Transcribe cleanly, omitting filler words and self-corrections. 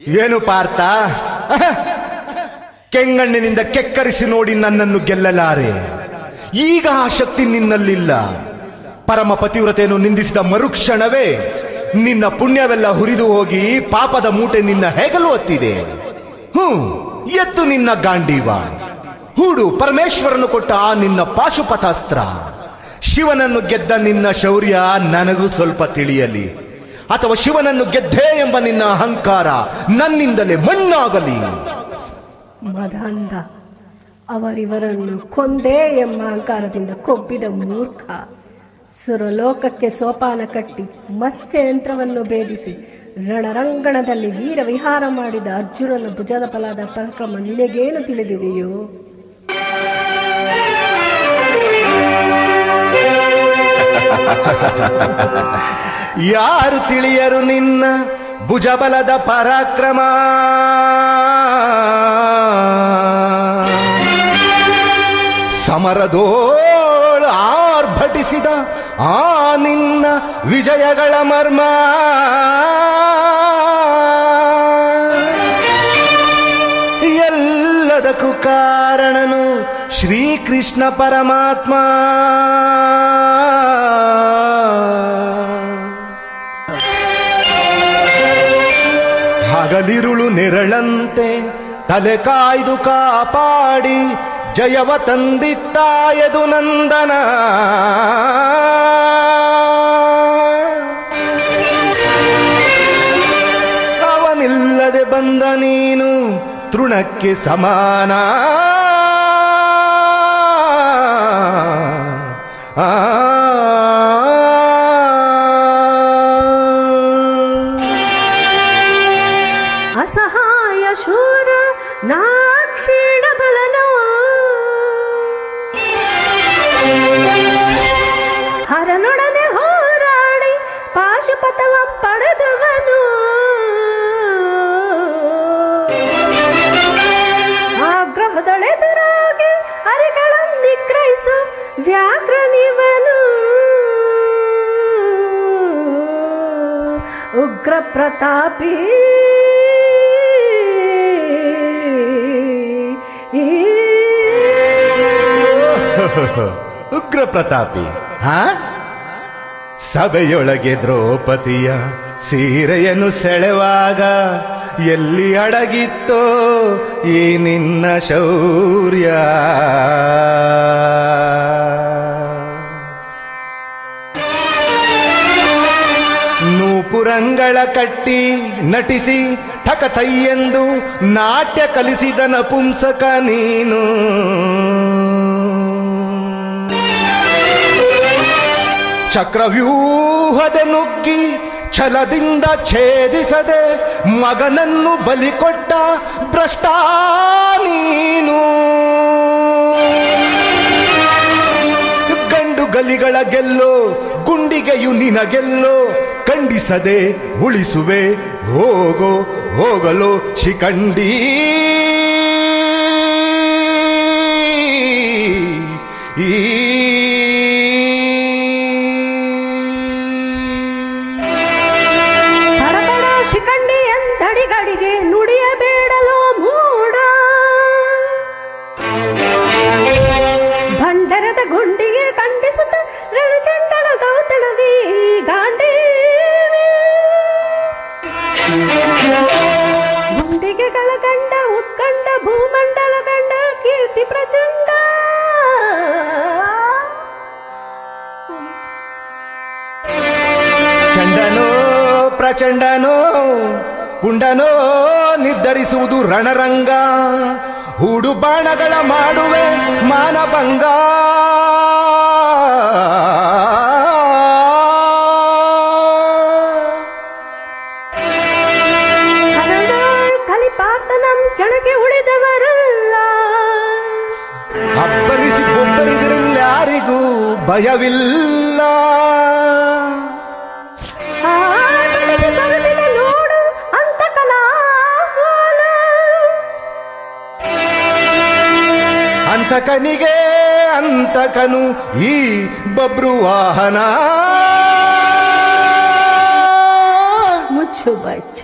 ಏನು ಪಾರ್ಥ, ಕೆಂಗಣ್ಣಿನಿಂದ ಕೆಕ್ಕರಿಸಿ ನೋಡಿ ನನ್ನನ್ನು ಗೆಲ್ಲಲಾರೆ. ಈಗ ಆ ಶಕ್ತಿ ನಿನ್ನಲ್ಲಿಲ್ಲ. ಪರಮ ಪತಿವ್ರತೆಯನ್ನು ನಿಂದಿಸಿದ ಮರುಕ್ಷಣವೇ ನಿನ್ನ ಪುಣ್ಯವೆಲ್ಲ ಹುರಿದು ಹೋಗಿ ಪಾಪದ ಮೂಟೆ ನಿನ್ನ ಹೆಗಲು ಹೊತ್ತಿದೆ. ಎತ್ತು ನಿನ್ನ ಗಾಂಡೀವ, ಹೂಡು ಪರಮೇಶ್ವರನು ಕೊಟ್ಟ ಆ ನಿನ್ನ ಪಾಶುಪತಾಸ್ತ್ರ. ಶಿವನನ್ನು ಗೆದ್ದ ನಿನ್ನ ಶೌರ್ಯ ನನಗೂ ಸ್ವಲ್ಪ ತಿಳಿಯಲಿ, ಅಥವಾ ಶಿವನನ್ನು ಗೆದ್ದೆ ಎಂಬ ನಿನ್ನ ಅಹಂಕಾರ ನನ್ನಿಂದಲೇ ಮಣ್ಣಾಗಲಿ. ಮದಾಂಧ, ಅವರಿವರನ್ನು ಕೊಂದೇ ಎಂಬ ಅಹಂಕಾರದಿಂದ ಕೊಬ್ಬಿದ ಮೂರ್ಖ. ಸುರಲೋಕಕ್ಕೆ ಸೋಪಾನ ಕಟ್ಟಿ ಮತ್ಸ್ಯಯಂತ್ರವನ್ನು ಭೇದಿಸಿ ರಣರಂಗಣದಲ್ಲಿ ವೀರ ವಿಹಾರ ಮಾಡಿದ ಅರ್ಜುನನ ಭುಜದ ಫಲದ ಪರಾಕ್ರಮ ನಿನಗೇನು ತಿಳಿದಿದೆಯೋ? ಯಾರು ತಿಳಿಯರು ನಿನ್ನ ಭುಜಬಲದ ಪರಾಕ್ರಮ? ಸಮರದೋಳು ಆರ್ಭಟಿಸಿದ ಆ ನಿನ್ನ ವಿಜಯಗಳ ಮರ್ಮ. ಎಲ್ಲದಕ್ಕೂ ಕಾರಣನು ಶ್ರೀಕೃಷ್ಣ ಪರಮಾತ್ಮ. ಹಗಲಿರುಳು ನೆರಳಂತೆ ತಲೆ ಕಾಯ್ದು ಕಾಪಾಡಿ ಜಯವ ತಂದಿತ್ತಾಯದು ನಂದನ. ಅವನಿಲ್ಲದೆ ಬಂದ ನೀನು ತೃಣಕ್ಕೆ ಸಮಾನ. ಅಸಹಾಯ ಶೂರ ನಾಕ್ಷೀಣ ಬಲನೋ, ಹರನೊಡನೆ ಹೋರಾಡಿ ಪಾಶುಪತವ ಪಡೆದವನು. ಆಗ್ರಹದಳೆದುರಾಗಿ ಅರಿಗಳನ್ನು ನಿಗ್ರಹಿಸು ವ್ಯಾಘ್ರ ನೀವನು. ಉಗ್ರ ಪ್ರತಾಪಿ ಉಗ್ರ ಪ್ರತಾಪಿ. ಸಭೆಯೊಳಗೆ ದ್ರೌಪದಿಯ ಸೀರೆಯನ್ನು ಸೆಳೆವಾಗ ಎಲ್ಲಿ ಅಡಗಿತ್ತೋ ಈ ನಿನ್ನ ಶೌರ್ಯ? ನೂಪುರಂಗಳ ಕಟ್ಟಿ ನಟಿಸಿ ಥಕಥೈಯೆಂದು ನಾಟ್ಯ ಕಲಿಸಿದ ನಪುಂಸಕ ನೀನು. ಚಕ್ರವ್ಯೂಹದ ನುಗ್ಗಿ ಛಲದಿಂದ ಛೇದಿಸದೆ ಮಗನನ್ನು ಬಲಿಕೊಟ್ಟ ಭ್ರಷ್ಟ ನೀನು. ಗಂಡು ಗಲಿಗಳ ಗೆಲ್ಲೋ ಗುಂಡಿಗೆಯು ನಿನಗೆಲ್ಲೋ ಖಂಡಿಸದೆ ಉಳಿಸುವೆ ಹೋಗೋ ಹೋಗಲು ಶಿಖಂಡಿ. ಶಿಖಂಡಿ ಎಂದಡಿಗಡಿಗೆ ನುಡಿಯಬೇಡಲೋ ಮೂಡ. ಭಂಡರದ ಗುಂಡಿಗೆ ಖಂಡಿಸುತ್ತ ರಣಚಂಡನ ಗೌತಣವಿ ಗಾಂಡಿ. ಗುಂಡಿಗೆಗಳ ಗಂಡ ಉತ್ಕಂಡ ಭೂಮಂಡಲ ಗಂಡ ಕೀರ್ತಿ ಪ್ರಚಂಡ. ಚಂಡನೋ ಪ್ರಚಂಡನೋ ಪುಂಡನೋ ನಿರ್ಧರಿಸುವುದು ರಣರಂಗ. ಹೂಡು ಬಾಣಗಳ ಮಾಡುವೆ ಮಾನಭಂಗ. ಕಲಿಪಾತನಂ ಕೆಳಗೆ ಉಳಿದವರಲ್ಲ. ಅಬ್ಬರಿಸಿ ಒಬ್ಬರಿದಿರಲ್ಲ ಯಾರಿಗೂ ಭಯವಿಲ್ಲ. ನೋಡು ಅಂತಕನ ಅಂತಕನಿಗೆ ಅಂತಕನು ಈ ಬಬ್ರುವಾಹನ. ಮುಚ್ಚು ಬಚ್ಚ